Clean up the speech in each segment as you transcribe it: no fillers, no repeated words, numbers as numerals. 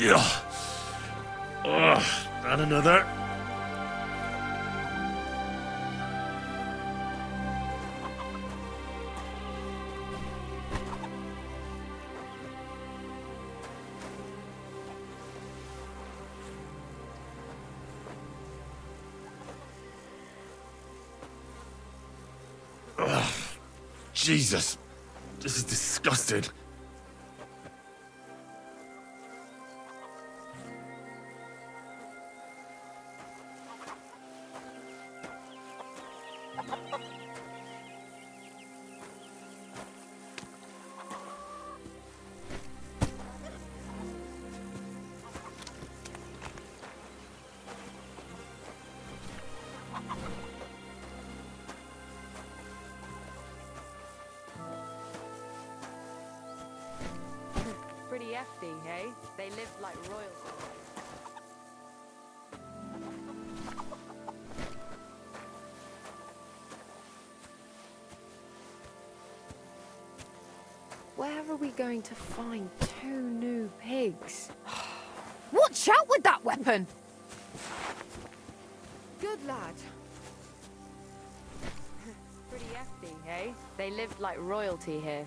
Ugh. Ugh. And another. Ugh. Jesus. This is disgusting. Pretty hefty, hey? They live like royalty. Where are we going to find 2 new pigs? Watch out with that weapon! Good lad. Pretty hefty, hey? They live like royalty here.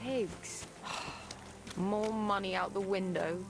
Pigs. More money out the window.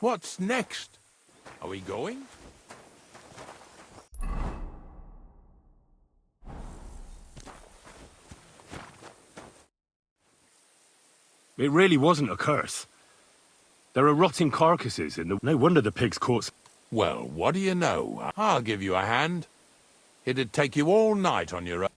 What's next? Are we going? It really wasn't a curse. There are rotting carcasses in the... No wonder the pigs caught... Well, what do you know? I'll give you a hand. It'd take you all night on your own.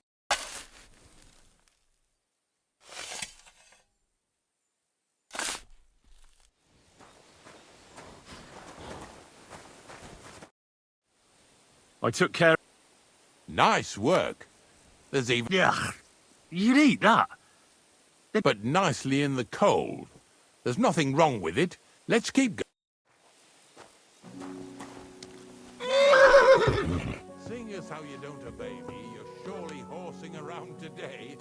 I took care... Nice work. There's even... Yeah, you'd eat that. But nicely in the cold. There's nothing wrong with it. Let's keep going. Seeing as how you don't obey me, you're surely horsing around today.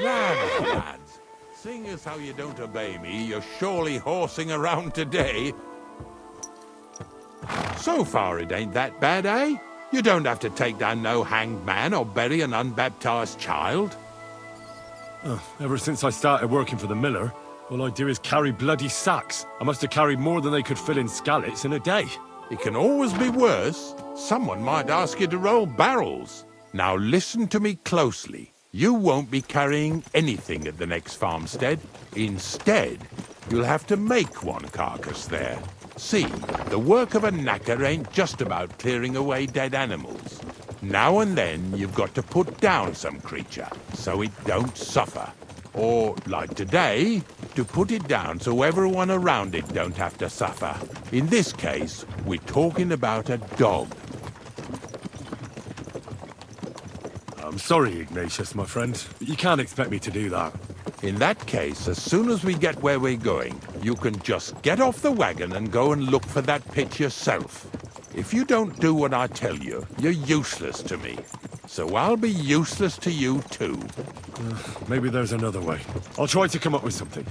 Lads, seeing as how you don't obey me, you're surely horsing around today. So far it ain't that bad, eh? You don't have to take down no hanged man or bury an unbaptized child. Ever since I started working for the miller, all I do is carry bloody sacks. I must have carried more than they could fill in skallets in a day. It can always be worse. Someone might ask you to roll barrels. Now listen to me closely. You won't be carrying anything at the next farmstead. Instead, you'll have to make one carcass there. See, the work of a knacker ain't just about clearing away dead animals. Now and then you've got to put down some creature so it don't suffer. Or, like today, to put it down so everyone around it don't have to suffer. In this case, we're talking about a dog. I'm sorry, Ignatius, my friend, but you can't expect me to do that. In that case, as soon as we get where we're going, you can just get off the wagon and go and look for that pitch yourself. If you don't do what I tell you, you're useless to me. So I'll be useless to you too. Maybe there's another way. I'll try to come up with something.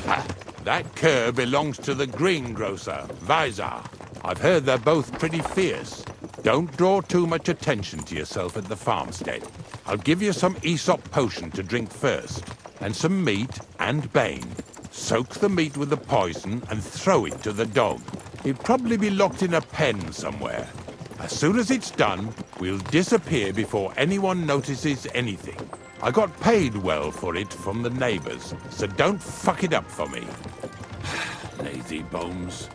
Ha! That cur belongs to the greengrocer, Razer. I've heard they're both pretty fierce. Don't draw too much attention to yourself at the farmstead. I'll give you some Aesop potion to drink first, and some meat and bane. Soak the meat with the poison and throw it to the dog. He'll probably be locked in a pen somewhere. As soon as it's done, we'll disappear before anyone notices anything. I got paid well for it from the neighbors, so don't fuck it up for me. Lazy bones.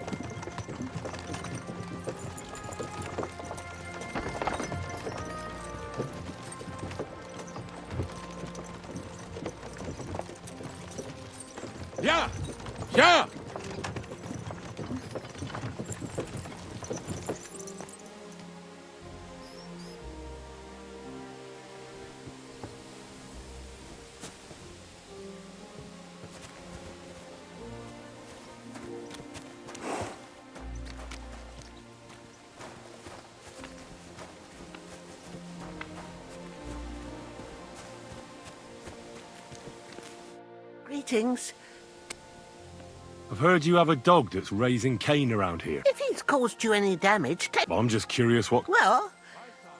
Yeah! Yeah! Greetings. I've heard you have a dog that's raising Cain around here. If he's caused you any damage, I'm just curious what... well,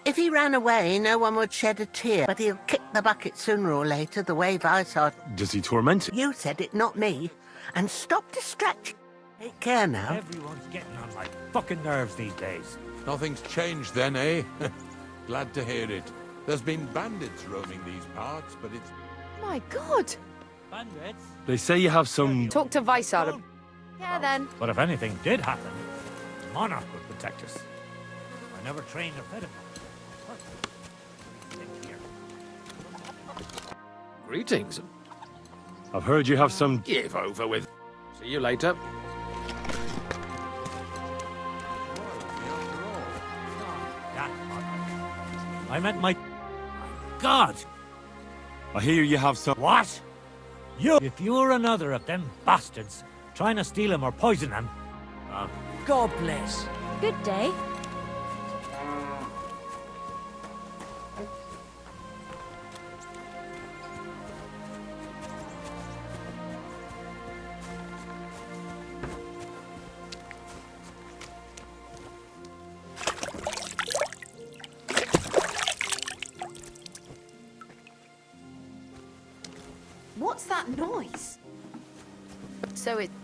if he ran away, no one would shed a tear. But he'll kick the bucket sooner or later, the way Vice are. Does he torment you? You said it, not me. And stop distracting. Take care now. Everyone's getting on my fucking nerves these days. Nothing's changed then, eh? Glad to hear it. There's been bandits roaming these parts, but it's... My God! Bandits? They say you have some... Talk to Visard. Yeah, then. But if anything did happen, Monarch would protect us. I never trained or fed him. Greetings. I've heard you have some... Give over with. See you later. That I meant my God! I hear you have some... What? You? If you're another of them bastards trying to steal him or poison him, God bless. Good day. What's that noise?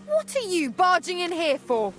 What are you barging in here for?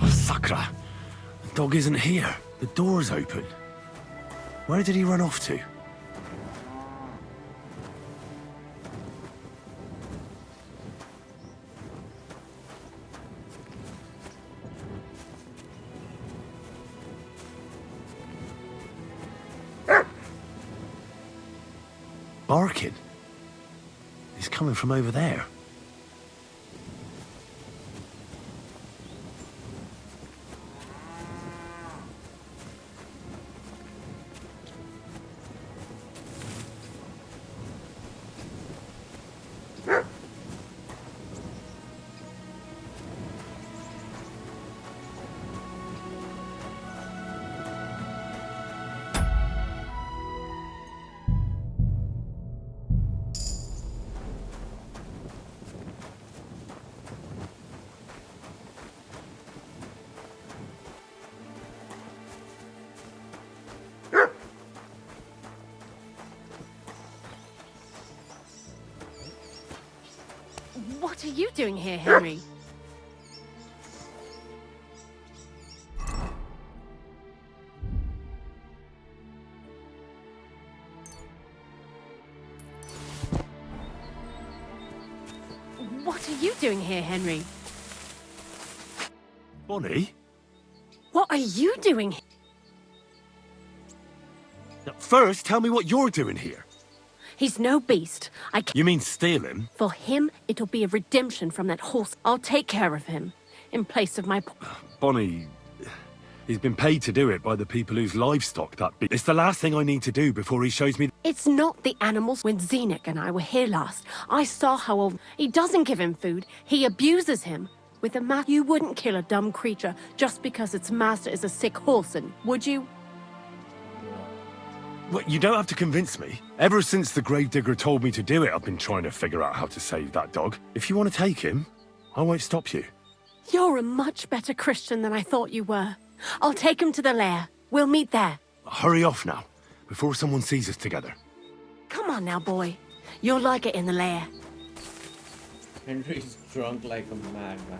Oh, Sakra. The dog isn't here. The door's open. Where did he run off to? Barking. He's coming from over there. What are you doing here, Henry? What are you doing here, Henry? Bonnie? What are you doing here? Now, first, tell me what you're doing here. He's no beast. You mean steal him? For him, it'll be a redemption from that horse. I'll take care of him, in place of my... Bonnie, he's been paid to do it by the people whose livestock that be. It's the last thing I need to do before he shows me... It's not the animals. When Zenik and I were here last, I saw how old... He doesn't give him food. He abuses him. With a mat, you wouldn't kill a dumb creature just because its master is a sick horse, would you? What, you don't have to convince me. Ever since the gravedigger told me to do it, I've been trying to figure out how to save that dog. If you want to take him, I won't stop you. You're a much better Christian than I thought you were. I'll take him to the lair. We'll meet there. Hurry off now, before someone sees us together. Come on now, boy. You'll like it in the lair. Henry's drunk like a madman.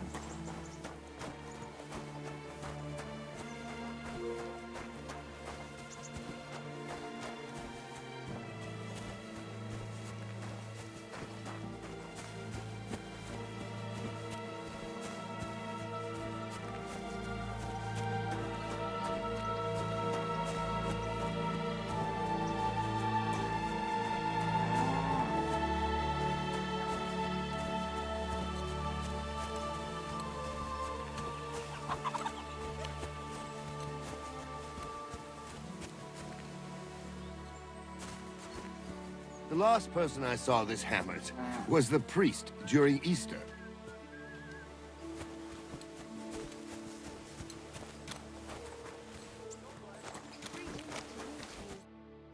The last person I saw this hammered was the priest during Easter.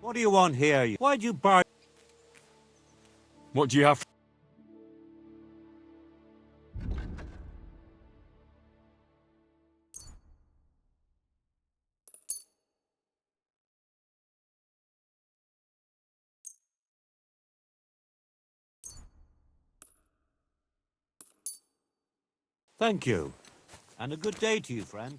What do you want here? Why'd you buy... What do you have? Thank you. And a good day to you, friend.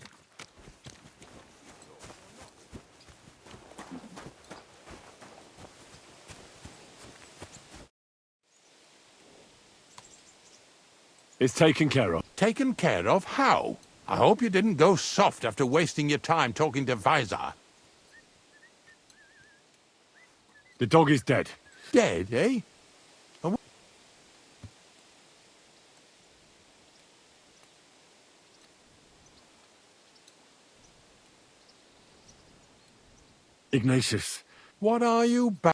It's taken care of. Taken care of? How? I hope you didn't go soft after wasting your time talking to Visor. The dog is dead. Dead, eh? Ignatius. What are you ba-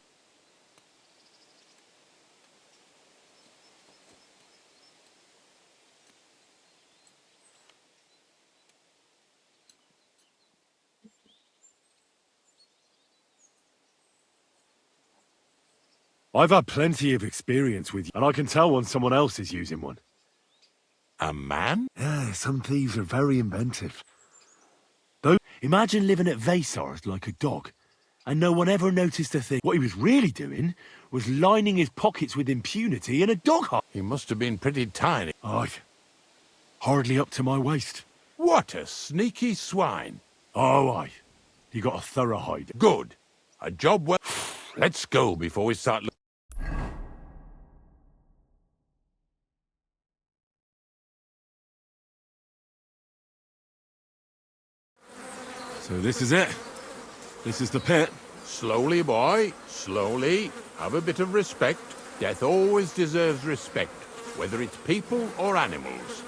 I've had plenty of experience with you, and I can tell when someone else is using one. A man? Yeah, some thieves are very inventive. Though, imagine living at Vasar's like a dog, and no one ever noticed a thing. What he was really doing was lining his pockets with impunity in a dog hole. He must have been pretty tiny. Aye. Hardly up to my waist. What a sneaky swine. Oh, aye. He got a thorough hide. Good. A job well... Let's go before we start... So this is it. This is the pit. Slowly, boy. Slowly. Have a bit of respect. Death always deserves respect, whether it's people or animals.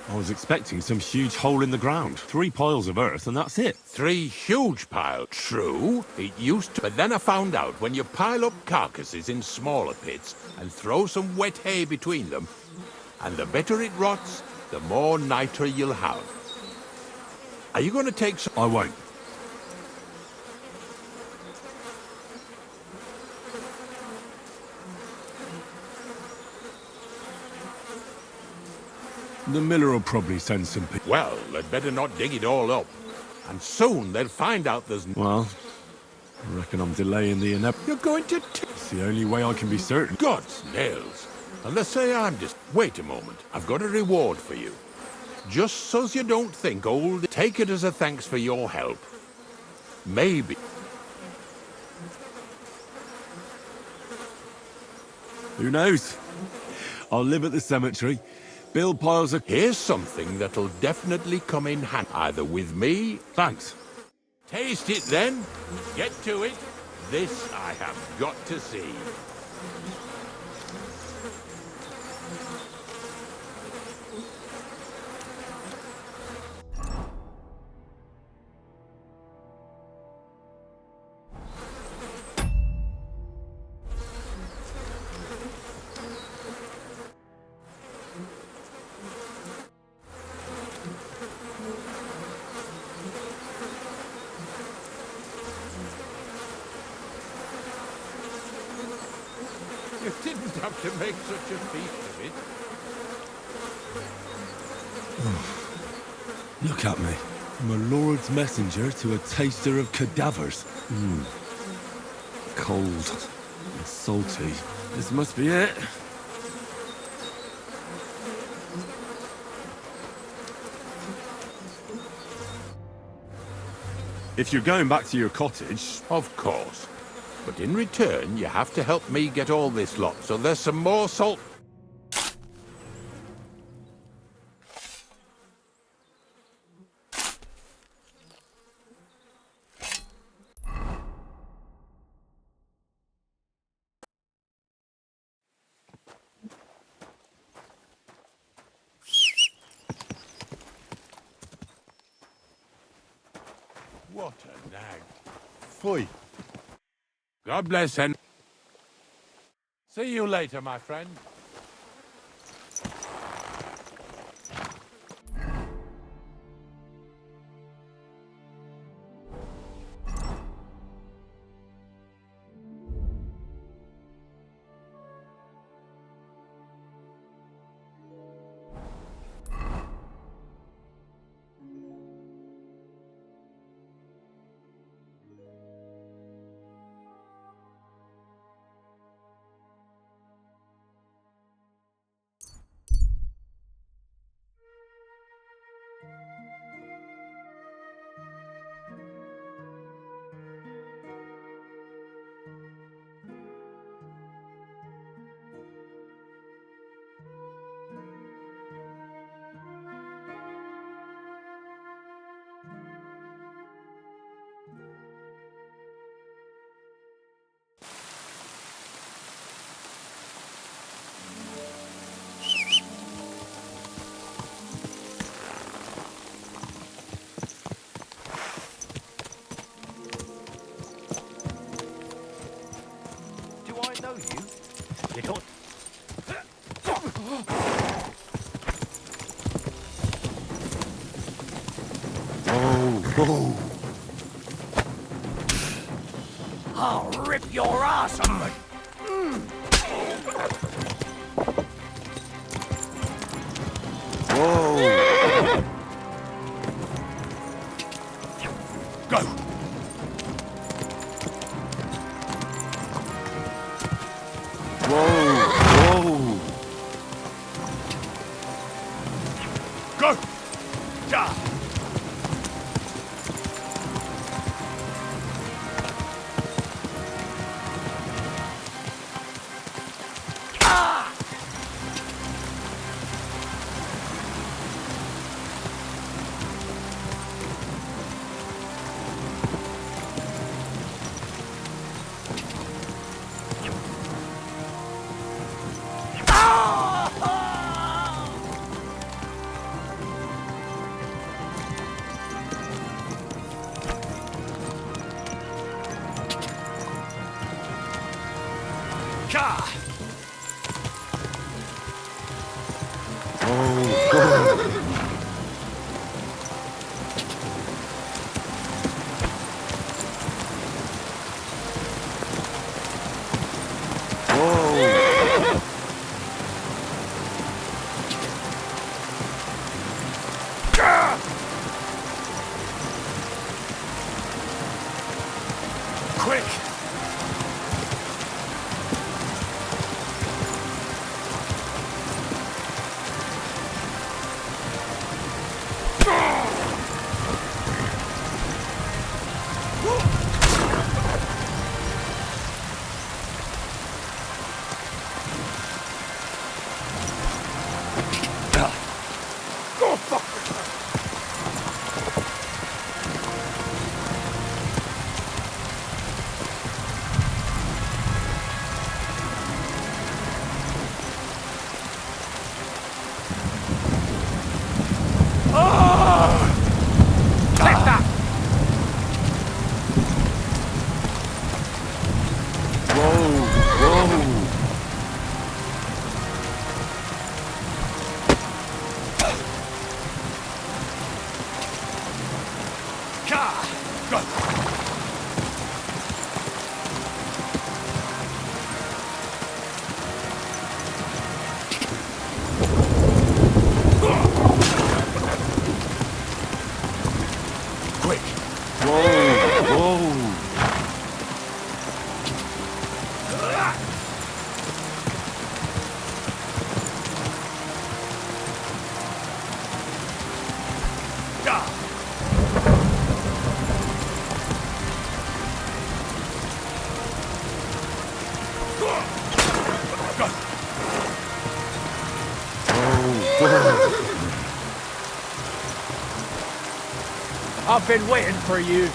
I was expecting some huge hole in the ground. 3 piles of earth and that's it. 3 huge piles. True, it used to... But then I found out when you pile up carcasses in smaller pits and throw some wet hay between them, and the better it rots, the more niter you'll have. Are you going to take some... I won't. The miller will probably send some people. Well, they'd better not dig it all up. And soon they'll find out there's... Well, I reckon I'm delaying the inevitable. You're going to It's the only way I can be certain. God's nails. And let's say I'm just... Wait a moment. I've got a reward for you. Just so's you don't think old... Take it as a thanks for your help. Maybe... Who knows? I'll live at the cemetery, build piles of... Here's something that'll definitely come in handy. Either with me... Thanks. Taste it then. Get to it. This I have got to see. You didn't have to make such a feast of it. Look at me. I'm a lord's messenger to a taster of cadavers. Cold and salty. This must be it. If you're going back to your cottage... Of course. But in return, you have to help me get all this lot, so there's some more salt... What a nag. Fui. God bless and... See you later, my friend. know you, little... Whoa. I'll rip your ass open! Whoa. Go. Whoa. Go. Ja. Quick! I've been waiting for you.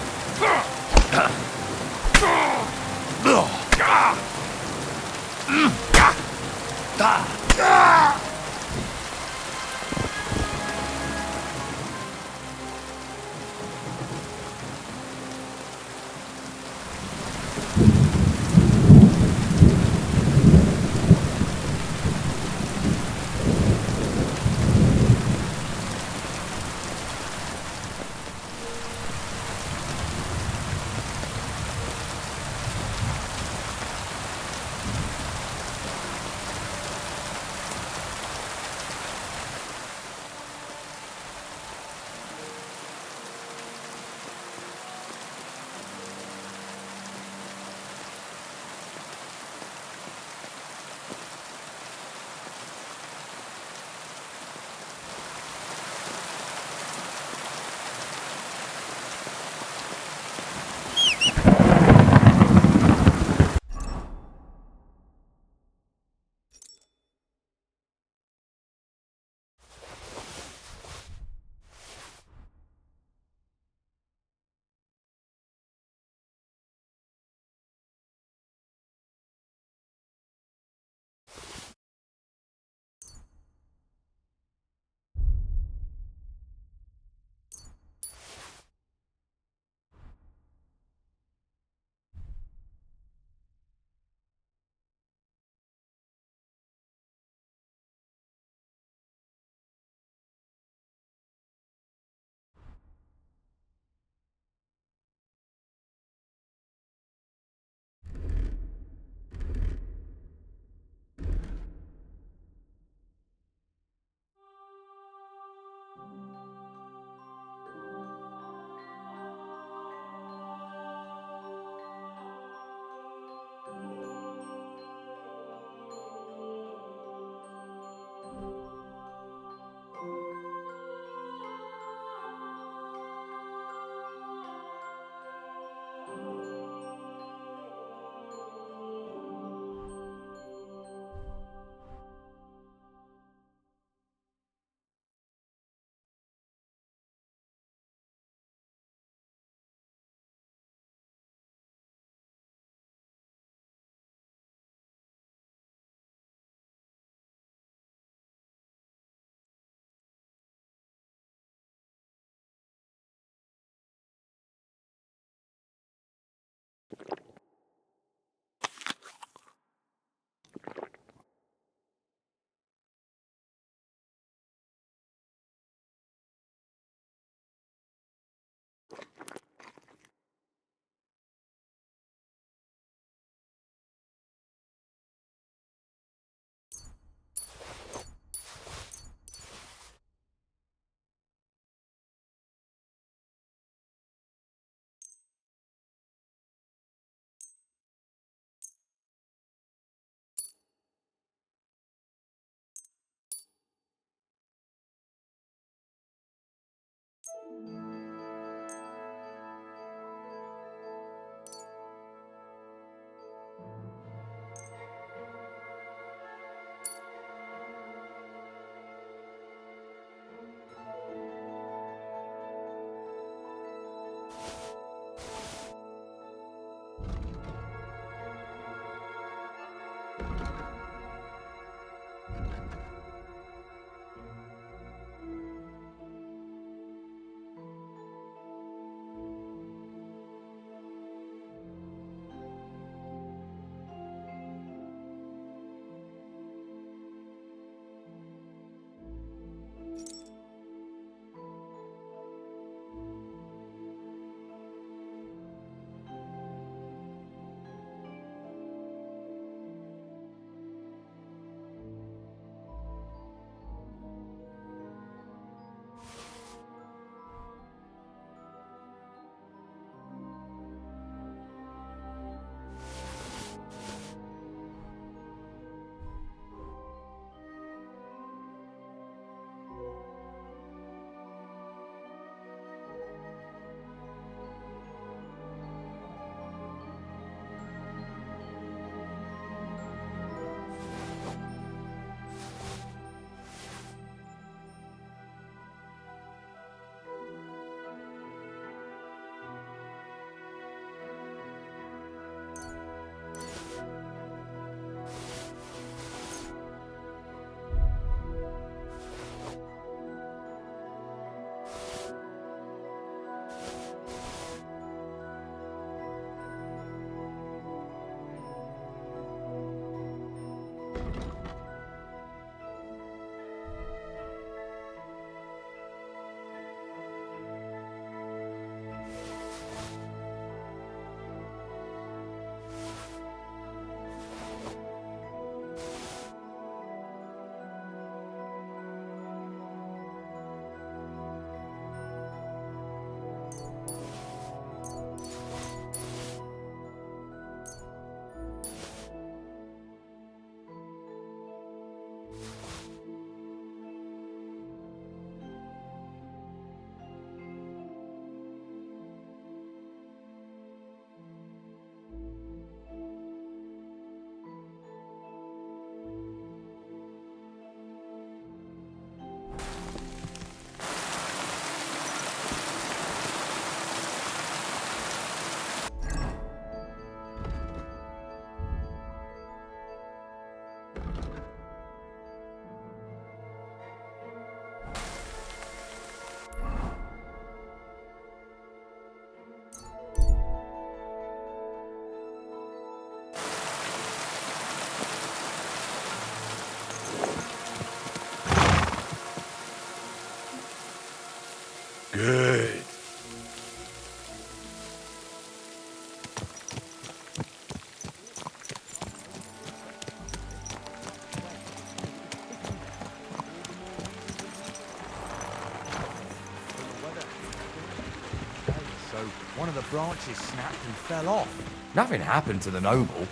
one of the branches snapped and fell off. Nothing happened to the noble,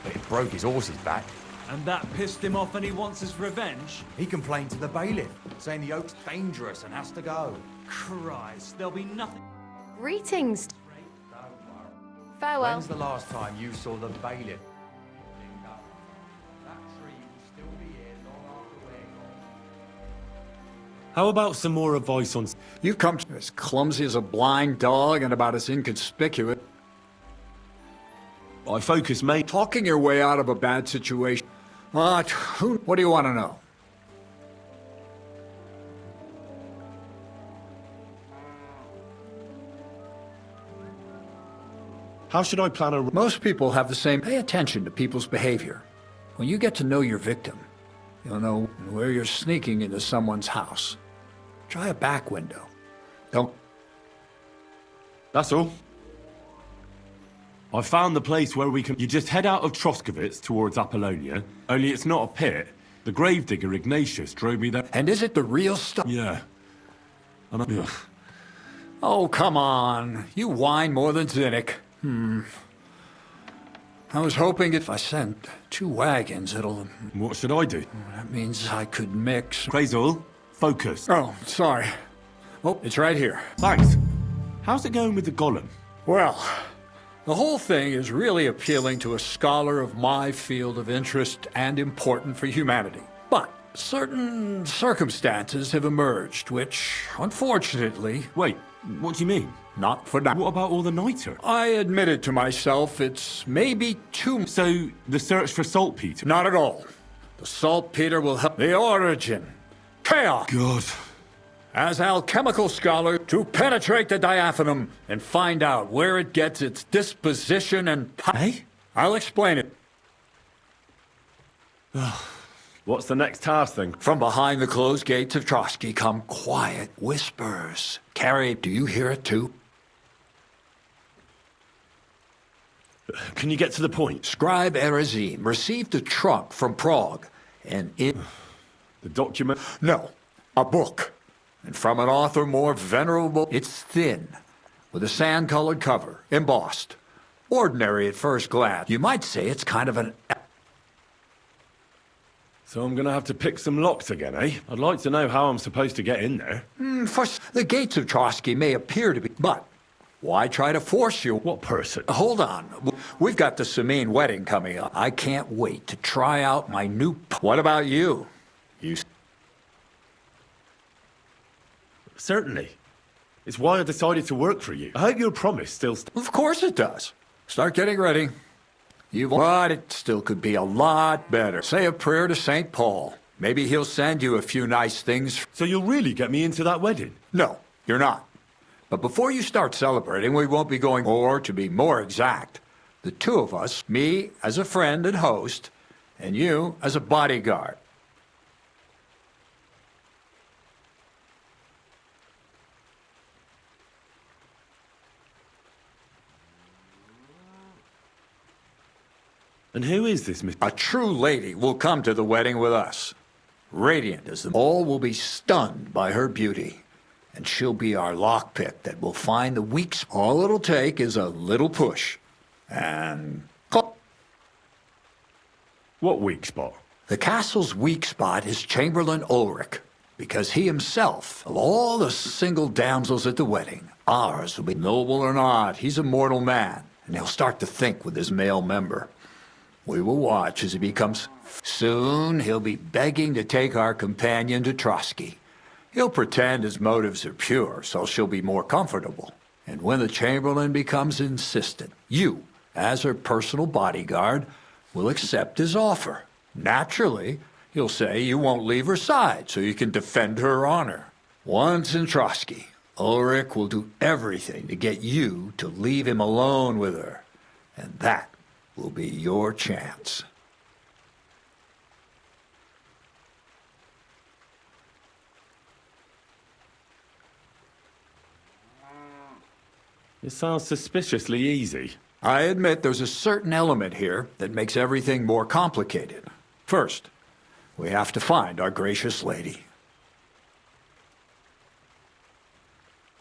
but it broke his horse's back. And that pissed him off and he wants his revenge? He complained to the bailiff, saying the oak's dangerous and has to go. Christ, there'll be nothing... Greetings. Farewell. When's the last time you saw the bailiff? That tree will still be here long after we're gone. How about some more advice on... You've come as clumsy as a blind dog and about as inconspicuous. I focus, mate. Talking your way out of a bad situation. What do you want to know? How should I plan a... Most people have the same... Pay attention to people's behavior. When you get to know your victim, you'll know where you're sneaking into someone's house. Try a back window. Don't... That's all. I found the place where we can... You just head out of Troskovitz towards Apollonia, only it's not a pit. The gravedigger Ignatius drove me there. And is it the real stuff? Yeah. And ugh. Oh, come on. You whine more than Zinnik. I was hoping if I sent 2 wagons, it'll... What should I do? That means I could mix... Crazul, focus. Oh, sorry. Oh, it's right here. Thanks. How's it going with the golem? Well, the whole thing is really appealing to a scholar of my field of interest and important for humanity. But certain circumstances have emerged, which, unfortunately... Wait, what do you mean? Not for now. What about all the niter? I admitted to myself it's maybe too... So, the search for saltpeter? Not at all. The saltpeter will help the origin. Chaos! God. As alchemical scholar, to penetrate the diaphanum and find out where it gets its disposition and... Hey? I'll explain it. What's the next task, then? From behind the closed gates of Trotsky come quiet whispers. Carrie, do you hear it too? Can you get to the point? Scribe Erezim received a trunk from Prague, and it... The document? No, a book. And from an author more venerable, it's thin, with a sand-colored cover, embossed. Ordinary at first glance. You might say it's kind of an... So I'm gonna have to pick some locks again, eh? I'd like to know how I'm supposed to get in there. The gates of Trotsky may appear to be... But why try to force you? What person? Hold on. We've got the Samin wedding coming up. I can't wait to try out my new... What about you? You... Certainly. It's why I decided to work for you. I hope your promise still... Of course it does. Start getting ready. But it still could be a lot better. Say a prayer to St. Paul. Maybe he'll send you a few nice things. So you'll really get me into that wedding? No, you're not. But before you start celebrating, we won't be going... Or, to be more exact, the 2 of us, me as a friend and host, and you as a bodyguard. And who is this, Miss... A true lady will come to the wedding with us. Radiant as the... All will be stunned by her beauty. And she'll be our lockpick that will find the weak spot. All it'll take is a little push. And... What weak spot? The castle's weak spot is Chamberlain Ulrich. Because he himself, of all the single damsels at the wedding, ours will be noble or not. He's a mortal man. And he'll start to think with his male member. We will watch as he becomes... Soon, he'll be begging to take our companion to Trotsky. He'll pretend his motives are pure, so she'll be more comfortable. And when the Chamberlain becomes insistent, you, as her personal bodyguard, will accept his offer. Naturally, he'll say you won't leave her side, so you can defend her honor. Once in Trotsky, Ulrich will do everything to get you to leave him alone with her. And that will be your chance. It sounds suspiciously easy. I admit there's a certain element here that makes everything more complicated. First, we have to find our gracious lady.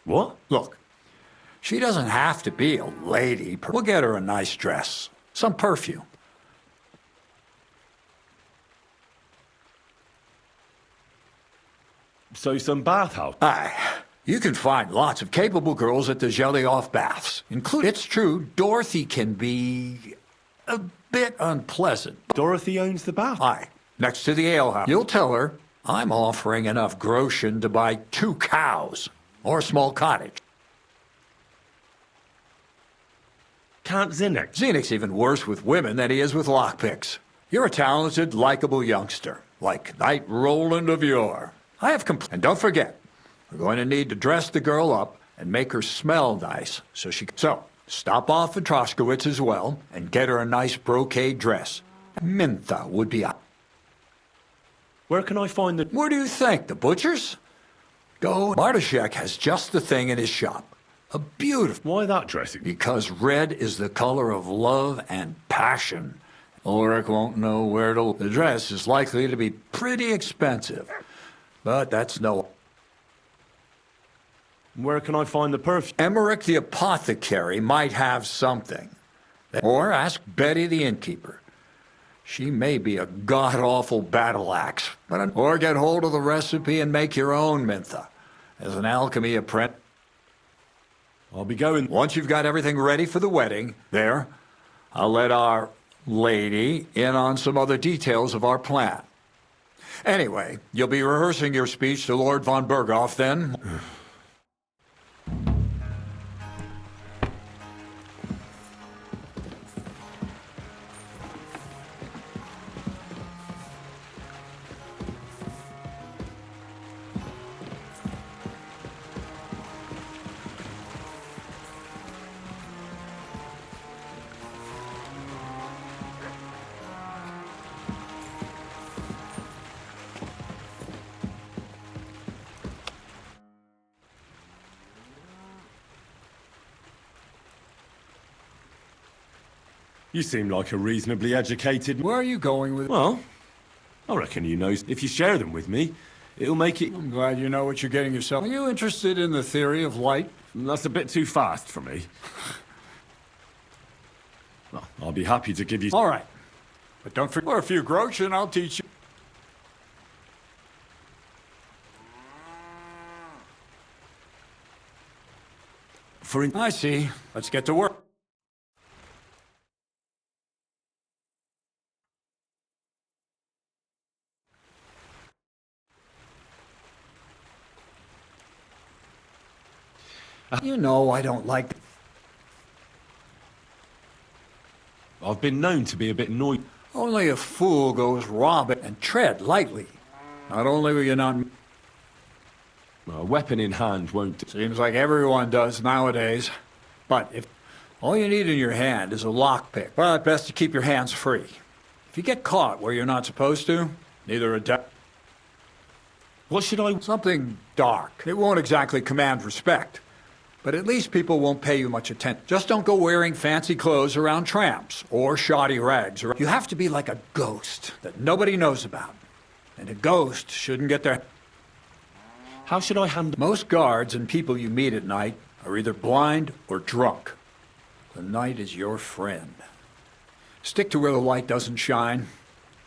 What? Look, She doesn't have to be a lady. We'll get her a nice dress, some perfume. So some bathhouse. Aye. You can find lots of capable girls at the Jelly-Off Baths. It's true, Dorothy can be a bit unpleasant. Dorothy owns the bath? Aye, next to the alehouse. You'll tell her I'm offering enough groschen to buy 2 cows or a small cottage. Can't Zinnik? Zinnik's even worse with women than he is with lockpicks. You're a talented, likable youngster, like Knight Roland of yore. I have and don't forget, we're going to need to dress the girl up and make her smell nice so stop off at Troskowitz as well and get her a nice brocade dress. Mintha would be up. Where can I find the... Where do you think? The butcher's? Go. Bartoshek has just the thing in his shop. A beautiful... Why that dressing? Because red is the color of love and passion. Ulrich won't know where to... The dress is likely to be pretty expensive. But that's no... Where can I find the perfume? Emmerich the apothecary might have something. Or ask Betty the innkeeper. She may be a god-awful battle axe. Or get hold of the recipe and make your own Mintha. As an alchemy apprentice... I'll be going. Once you've got everything ready for the wedding, I'll let our lady in on some other details of our plan. Anyway, you'll be rehearsing your speech to Lord von Berghoff then. You seem like a reasonably educated... Where are you going with... Well, I reckon you know. If you share them with me, it'll make it... I'm glad you know what you're getting yourself... Are you interested in the theory of light? That's a bit too fast for me. Well, I'll be happy to give you... All right. But don't forget... For a few groschen, I'll teach you... I see. Let's get to work. You know I don't like... I've been known to be a bit annoyed. Only a fool goes robbing, and tread lightly. Not only will you not... A weapon in hand won't... Seems like everyone does nowadays. But if all you need in your hand is a lockpick, well, it's best to keep your hands free. If you get caught where you're not supposed to, neither a... What should I... Something dark. It won't exactly command respect. But at least people won't pay you much attention. Just don't go wearing fancy clothes around tramps or shoddy rags. You have to be like a ghost that nobody knows about. And a ghost shouldn't get their... How should I handle... Most guards and people you meet at night are either blind or drunk. The night is your friend. Stick to where the light doesn't shine.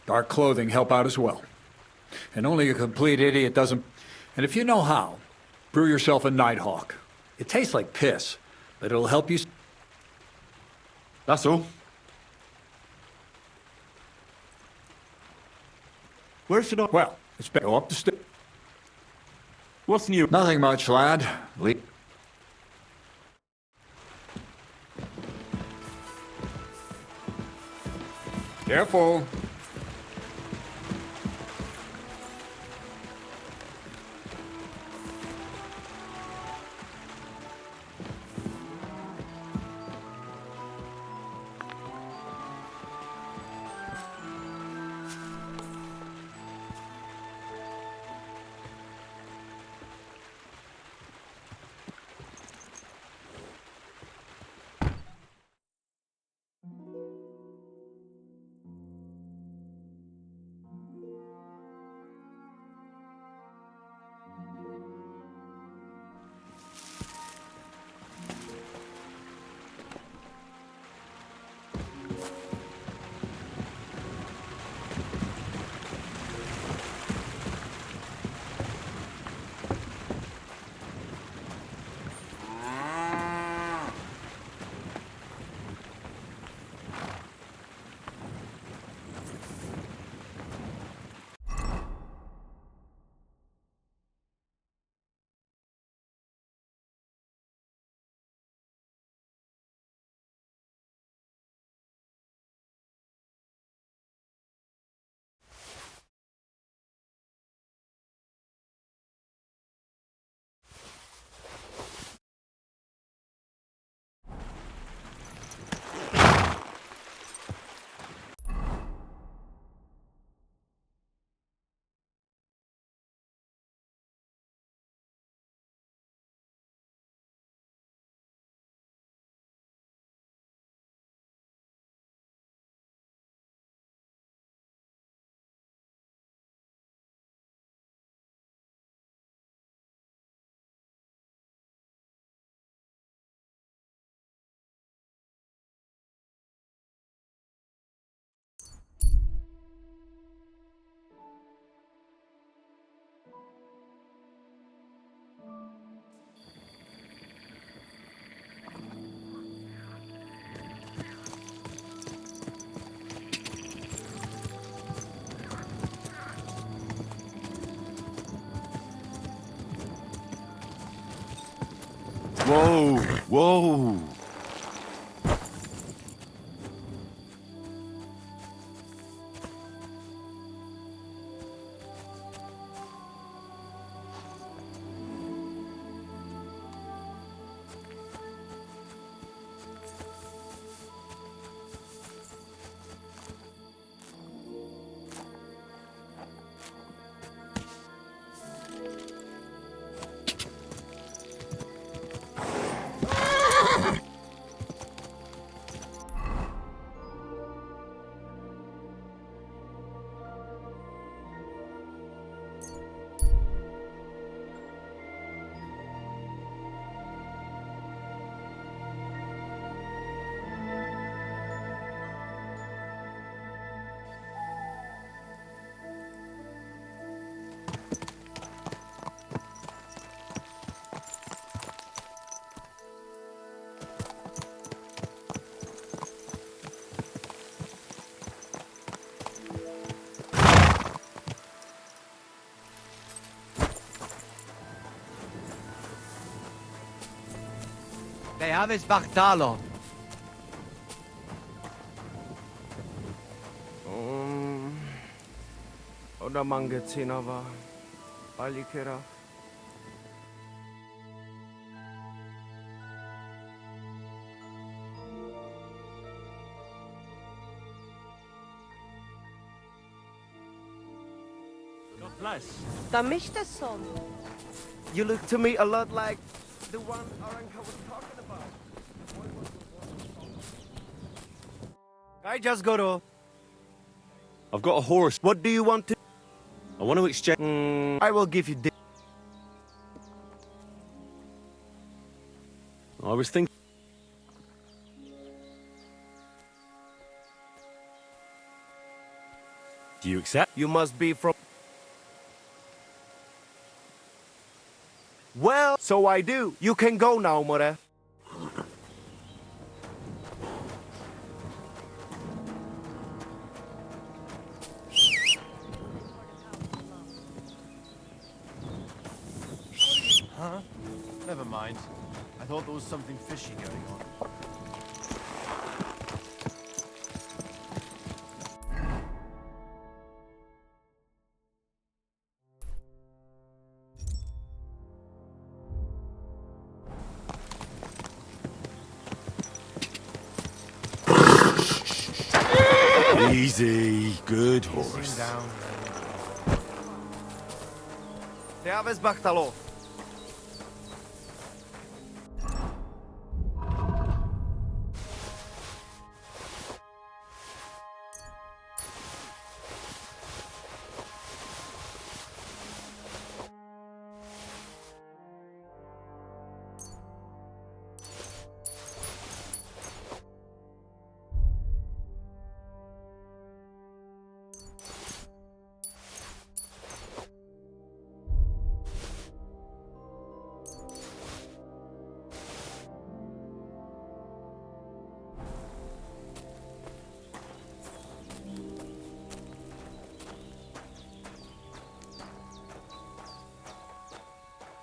Dark clothing help out as well. And only a complete idiot doesn't... And if you know how, brew yourself a Nighthawk. It tastes like piss, but it'll help you... That's all. Where should I... Well, it's better go up the stairs. What's new? Nothing much, lad. Careful. Whoa, whoa. They have his Bartalo. Oda Mangatinova. Balikira. God bless. Damishta son. You look to me a lot like the one Aranka was talking about. I just got to. I've got a horse. What do you want to? I want to exchange. I will give you this. I was thinking. Do you accept? You must be from. Well, so I do. You can go now, More. Huh? Never mind. I thought there was something fishy going on. Easy, good horse. Down. They have his Bartalo.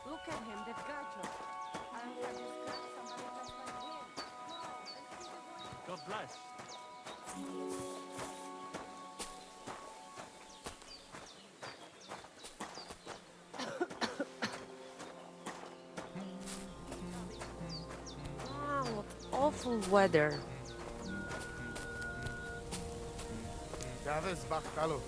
Look at him, that gacho. I don't want to scratch somebody just like him. God bless. What awful weather. Davis Bartalo.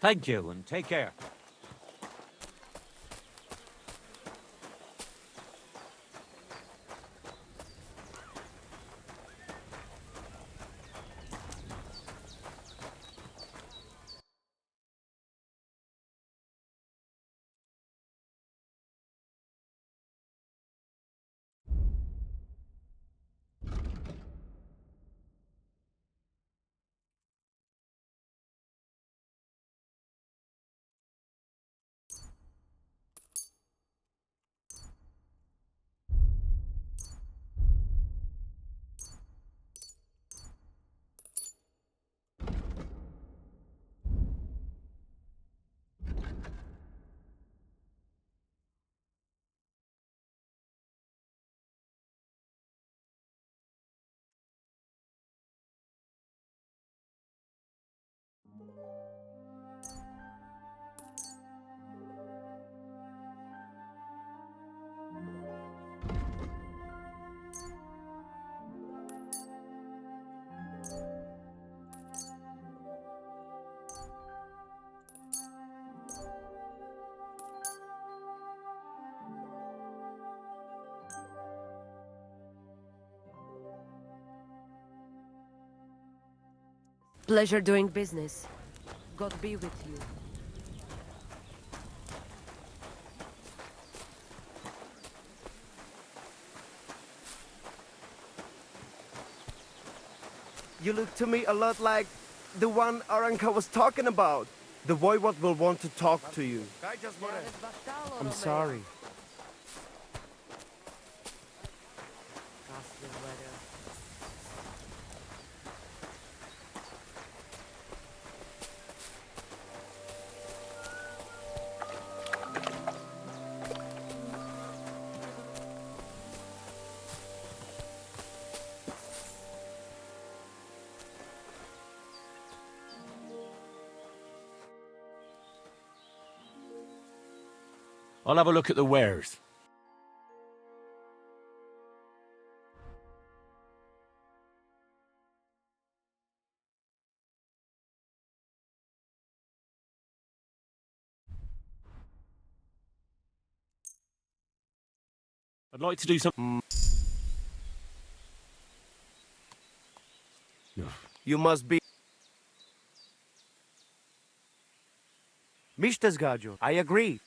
Thank you, and take care. Pleasure doing business. God be with you. You look to me a lot like the one Aranka was talking about. The voivod will want to talk to you. I'm sorry. I'll have a look at the wares. I'd like to do some... You must be... Mr. Zgajo, I agree.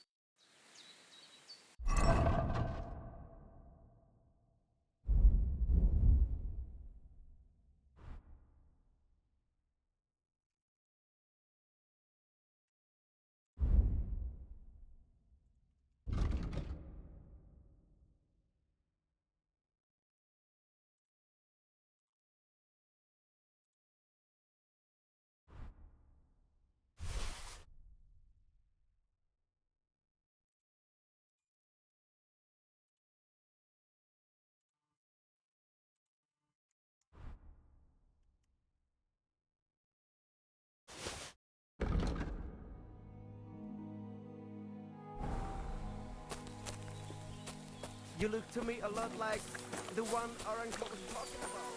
You look to me a lot like the one Aranka was talking about.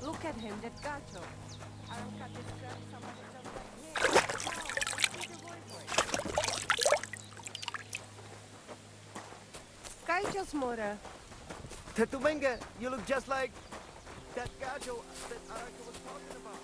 Look at him, that gacho. Aranka described somebody just like him. Gachos, Mora. Tetumenga, you look just like that gacho that Aranka was talking about.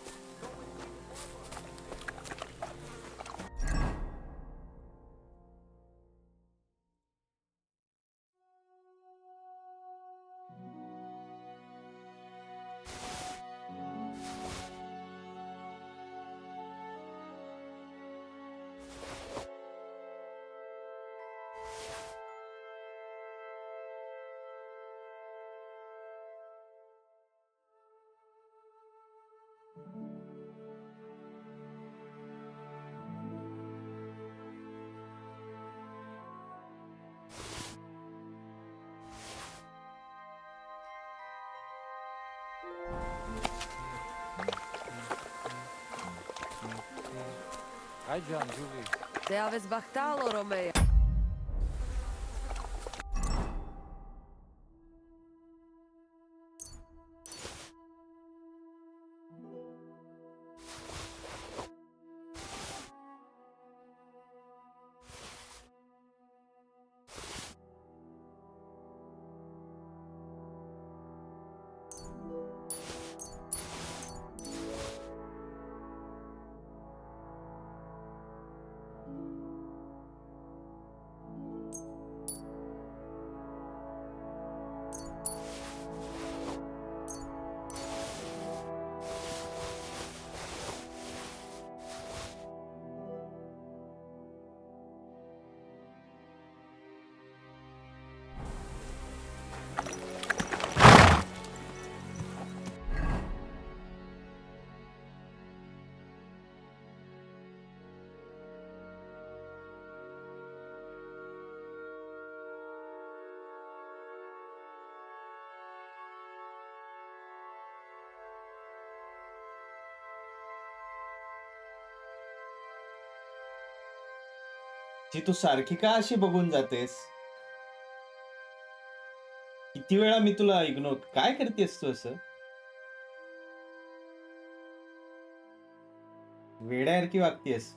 Hi, John, Julie. Te aveți bactalo, Romeo. जी तू सारखी का अशी बघून जातेस? किती वेळा मी तुला ignore काय करतेस तू असं? वेड्यासारखी वागतेस.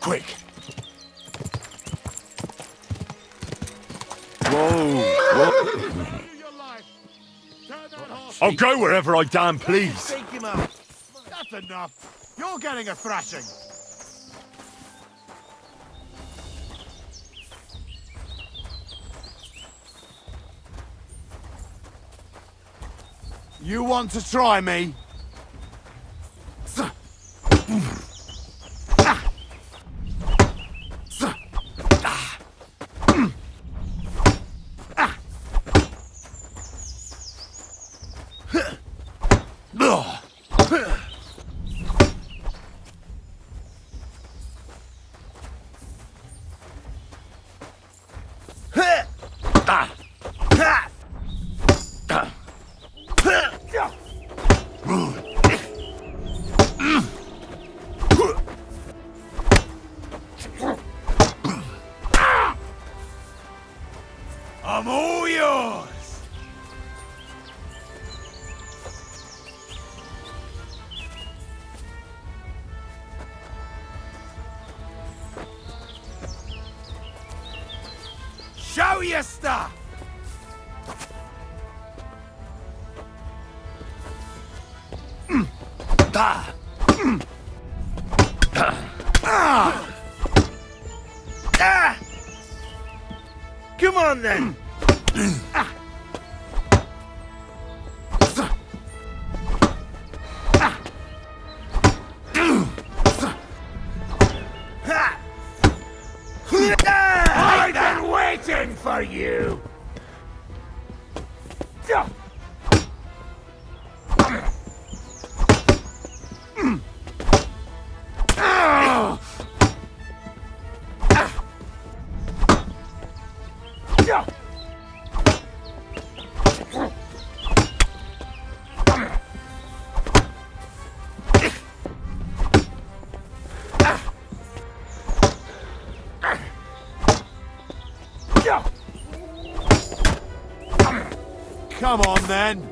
Quick! Whoa! I'll go wherever I damn please. Take him out. That's enough. You're getting a thrashing. You want to try me? I'm all yours! Show your stuff! Come on then! I've been waiting for you! Come on then!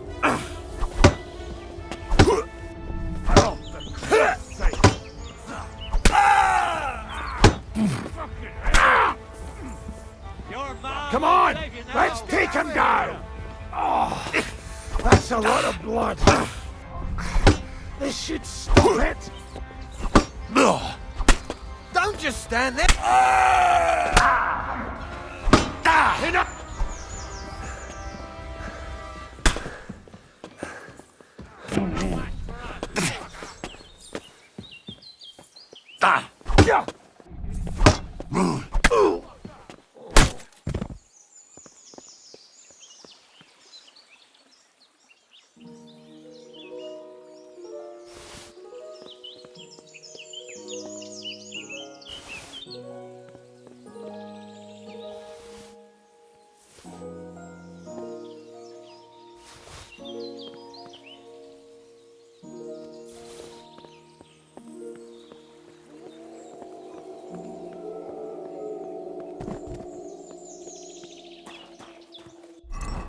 Come on! Let's take him down! Oh, that's a lot of blood. This should stop it. Don't just stand there. Enough!